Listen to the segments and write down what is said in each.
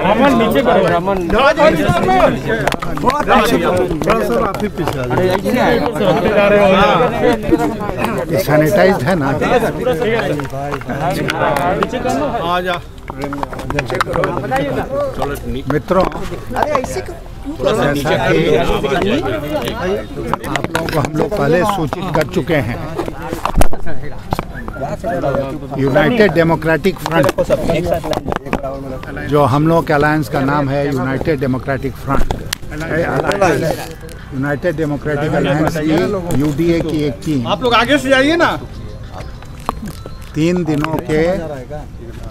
रमन नीचे करो, रमन सैनिटाइज्ड है ना? मित्रों, जैसा कि आप लोगों को हम लोग पहले सूचित कर चुके हैं, यूनाइटेड डेमोक्रेटिक फ्रंट, जो हम लोग के अलायंस का नाम है United democratic front, United democratic alliance की यूडीए की एक टीम, आप लोग आगे से जाइए ना, 3 दिनों के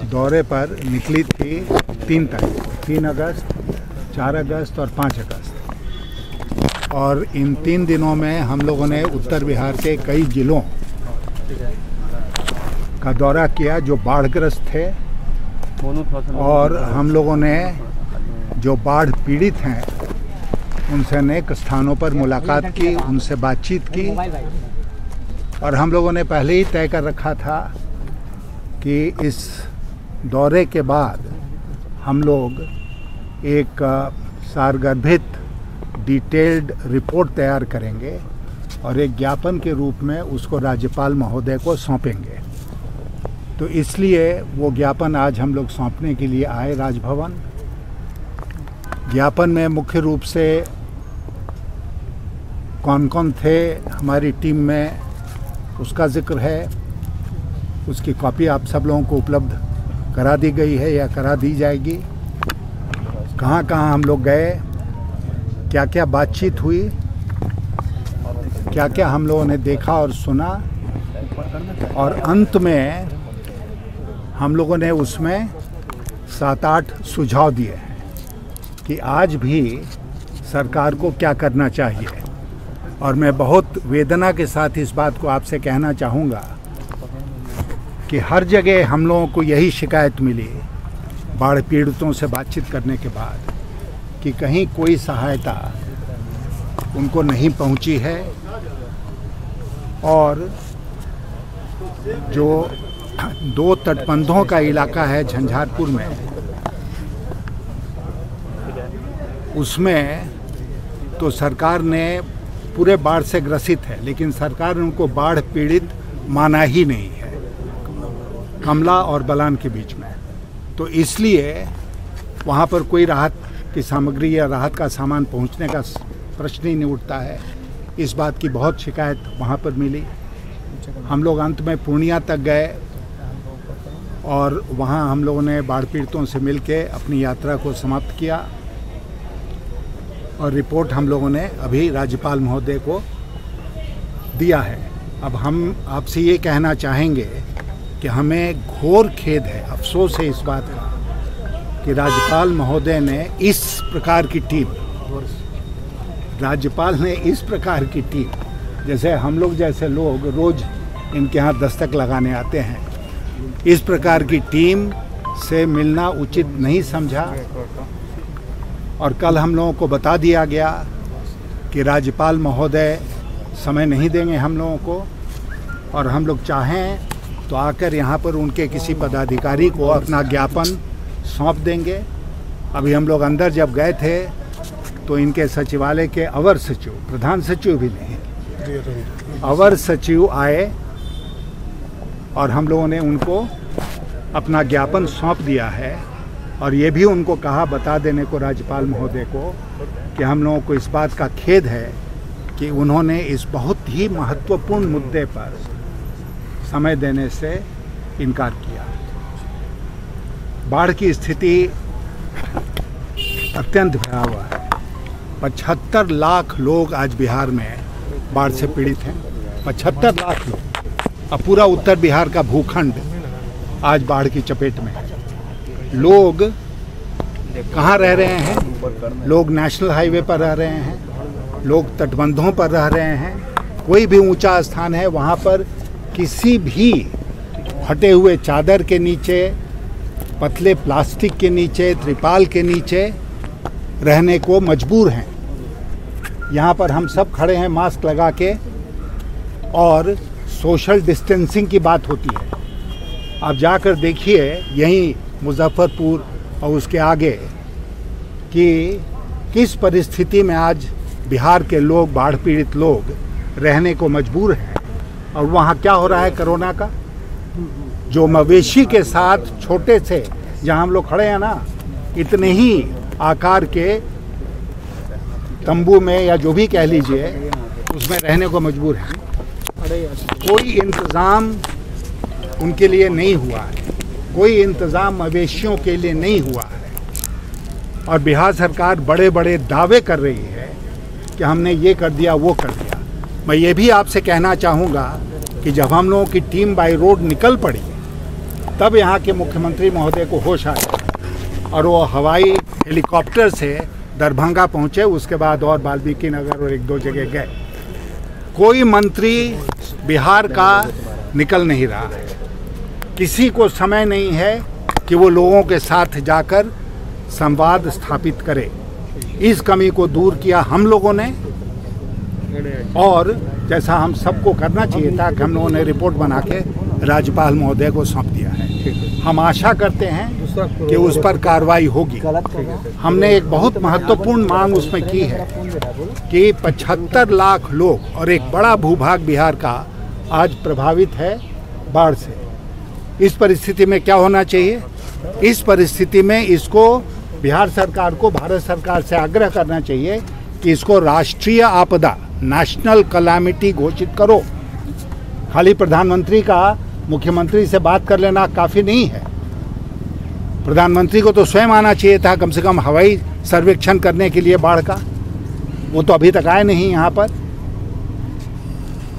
दौरे पर निकली थी। 3 तारीख, 3 अगस्त, 4 अगस्त और 5 अगस्त। और इन 3 दिनों में हम लोगों ने उत्तर बिहार के कई जिलों का दौरा किया जो बाढ़ग्रस्त थे, और हम लोगों ने जो बाढ़ पीड़ित हैं उनसे अनेक स्थानों पर मुलाकात की, उनसे बातचीत की। और हम लोगों ने पहले ही तय कर रखा था कि इस दौरे के बाद हम लोग एक सारगर्भित डिटेल्ड रिपोर्ट तैयार करेंगे और एक ज्ञापन के रूप में उसको राज्यपाल महोदय को सौंपेंगे। तो इसलिए वो ज्ञापन आज हम लोग सौंपने के लिए आए राजभवन। ज्ञापन में मुख्य रूप से कौन कौन थे हमारी टीम में उसका जिक्र है। उसकी कॉपी आप सब लोगों को उपलब्ध करा दी गई है या करा दी जाएगी। कहाँ कहाँ हम लोग गए, क्या क्या बातचीत हुई, क्या क्या हम लोगों ने देखा और सुना, और अंत में हम लोगों ने उसमें 7-8 सुझाव दिए हैं कि आज भी सरकार को क्या करना चाहिए। और मैं बहुत वेदना के साथ इस बात को आपसे कहना चाहूँगा कि हर जगह हम लोगों को यही शिकायत मिली बाढ़ पीड़ितों से बातचीत करने के बाद कि कहीं कोई सहायता उनको नहीं पहुंची है। और जो 2 तटबंधों का इलाका है झंझारपुर में, उसमें तो सरकार ने पूरे बाढ़ से ग्रसित है, लेकिन सरकार ने उनको बाढ़ पीड़ित माना ही नहीं है, कमला और बलान के बीच में। तो इसलिए वहाँ पर कोई राहत की सामग्री या राहत का सामान पहुँचने का प्रश्न ही नहीं उठता है। इस बात की बहुत शिकायत वहाँ पर मिली। हम लोग अंत में पूर्णिया तक गए और वहाँ हम लोगों ने बाढ़ पीड़ितों से मिलके अपनी यात्रा को समाप्त किया। और रिपोर्ट हम लोगों ने अभी राज्यपाल महोदय को दिया है। अब हम आपसे ये कहना चाहेंगे कि हमें घोर खेद है, अफसोस है इस बात का कि राज्यपाल महोदय ने इस प्रकार की टीम, जैसे हम लोग जैसे लोग रोज़ इनके यहाँ दस्तक लगाने आते हैं, इस प्रकार की टीम से मिलना उचित नहीं समझा। और कल हम लोगों को बता दिया गया कि राज्यपाल महोदय समय नहीं देंगे हम लोगों को, और हम लोग चाहें तो आकर यहाँ पर उनके किसी पदाधिकारी को अपना ज्ञापन सौंप देंगे। अभी हम लोग अंदर जब गए थे तो इनके सचिवालय के अवर सचिव, प्रधान सचिव भी नहीं, अवर सचिव आए और हम लोगों ने उनको अपना ज्ञापन सौंप दिया है। और ये भी उनको कहा, बता देने को राज्यपाल महोदय को, कि हम लोगों को इस बात का खेद है कि उन्होंने इस बहुत ही महत्वपूर्ण मुद्दे पर समय देने से इनकार किया। बाढ़ की स्थिति अत्यंत भयावह है। 75 लाख लोग आज बिहार में बाढ़ से पीड़ित हैं। 75 लाख लोग। अब पूरा उत्तर बिहार का भूखंड आज बाढ़ की चपेट में है। लोग कहाँ रह रहे हैं? लोग नेशनल हाईवे पर रह रहे हैं, लोग तटबंधों पर रह रहे हैं। कोई भी ऊंचा स्थान है वहाँ पर किसी भी फटे हुए चादर के नीचे, पतले प्लास्टिक के नीचे, त्रिपाल के नीचे रहने को मजबूर हैं। यहाँ पर हम सब खड़े हैं मास्क लगा के, और सोशल डिस्टेंसिंग की बात होती है। आप जाकर देखिए, यहीं मुजफ्फरपुर और उसके आगे कि किस परिस्थिति में आज बिहार के लोग, बाढ़ पीड़ित लोग रहने को मजबूर हैं। और वहाँ क्या हो रहा है कोरोना का, जो मवेशी के साथ छोटे से, जहाँ हम लोग खड़े हैं ना, इतने ही आकार के तंबू में या जो भी कह लीजिए, उसमें रहने को मजबूर हैं। कोई इंतज़ाम उनके लिए नहीं हुआ है, कोई इंतज़ाम मवेशियों के लिए नहीं हुआ है। और बिहार सरकार बड़े बड़े दावे कर रही है कि हमने ये कर दिया, वो कर दिया। मैं ये भी आपसे कहना चाहूँगा कि जब हम लोगों की टीम बाई रोड निकल पड़ी, तब यहाँ के मुख्यमंत्री महोदय को होश आया और वो हवाई हेलीकॉप्टर से दरभंगा पहुँचे। उसके बाद और वाल्मीकि नगर और एक दो जगह गए। कोई मंत्री बिहार का निकल नहीं रहा है। किसी को समय नहीं है कि वो लोगों के साथ जाकर संवाद स्थापित करे। इस कमी को दूर किया हम लोगों ने, और जैसा हम सबको करना चाहिए था कि हम लोगों ने रिपोर्ट बना के राज्यपाल महोदय को सौंप दिया है। हम आशा करते हैं कि उस पर कार्रवाई होगी। हमने एक बहुत महत्वपूर्ण मांग उसमें की है कि 75 लाख लोग और एक बड़ा भूभाग बिहार का आज प्रभावित है बाढ़ से। इस परिस्थिति में क्या होना चाहिए? इस परिस्थिति में इसको बिहार सरकार को भारत सरकार से आग्रह करना चाहिए कि इसको राष्ट्रीय आपदा, नेशनल कैलामिटी घोषित करो। खाली प्रधानमंत्री का मुख्यमंत्री से बात कर लेना काफ़ी नहीं है। प्रधानमंत्री को तो स्वयं आना चाहिए था, कम से कम हवाई सर्वेक्षण करने के लिए बाढ़ का। वो तो अभी तक आए नहीं यहाँ पर।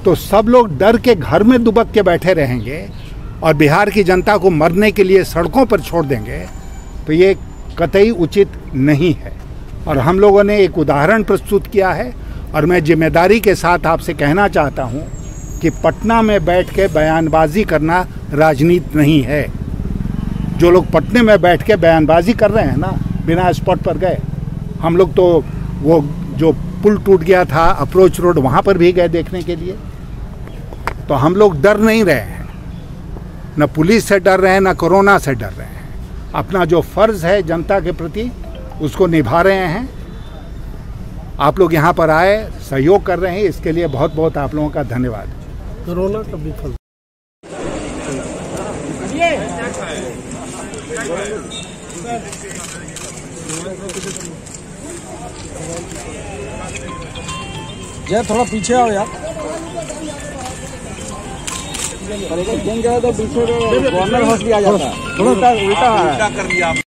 तो सब लोग डर के घर में दुबक के बैठे रहेंगे और बिहार की जनता को मरने के लिए सड़कों पर छोड़ देंगे, तो ये कतई उचित नहीं है। और हम लोगों ने एक उदाहरण प्रस्तुत किया है, और मैं जिम्मेदारी के साथ आपसे कहना चाहता हूँ कि पटना में बैठ के बयानबाजी करना राजनीति नहीं है। जो लोग पटने में बैठ के बयानबाजी कर रहे हैं ना, बिना स्पॉट पर गए, हम लोग तो वो जो पुल टूट गया था अप्रोच रोड, वहाँ पर भी गए देखने के लिए। तो हम लोग डर नहीं रहे हैं, न पुलिस से डर रहे हैं, न कोरोना से डर रहे हैं। अपना जो फर्ज है जनता के प्रति, उसको निभा रहे हैं। आप लोग यहाँ पर आए, सहयोग कर रहे हैं, इसके लिए बहुत बहुत आप लोगों का धन्यवाद। कोरोना का विफल जय, थोड़ा पीछे आओ यार। तो पीछे कॉर्नर हंस दिया जाता है, थोड़ा उल्टा कर दिया।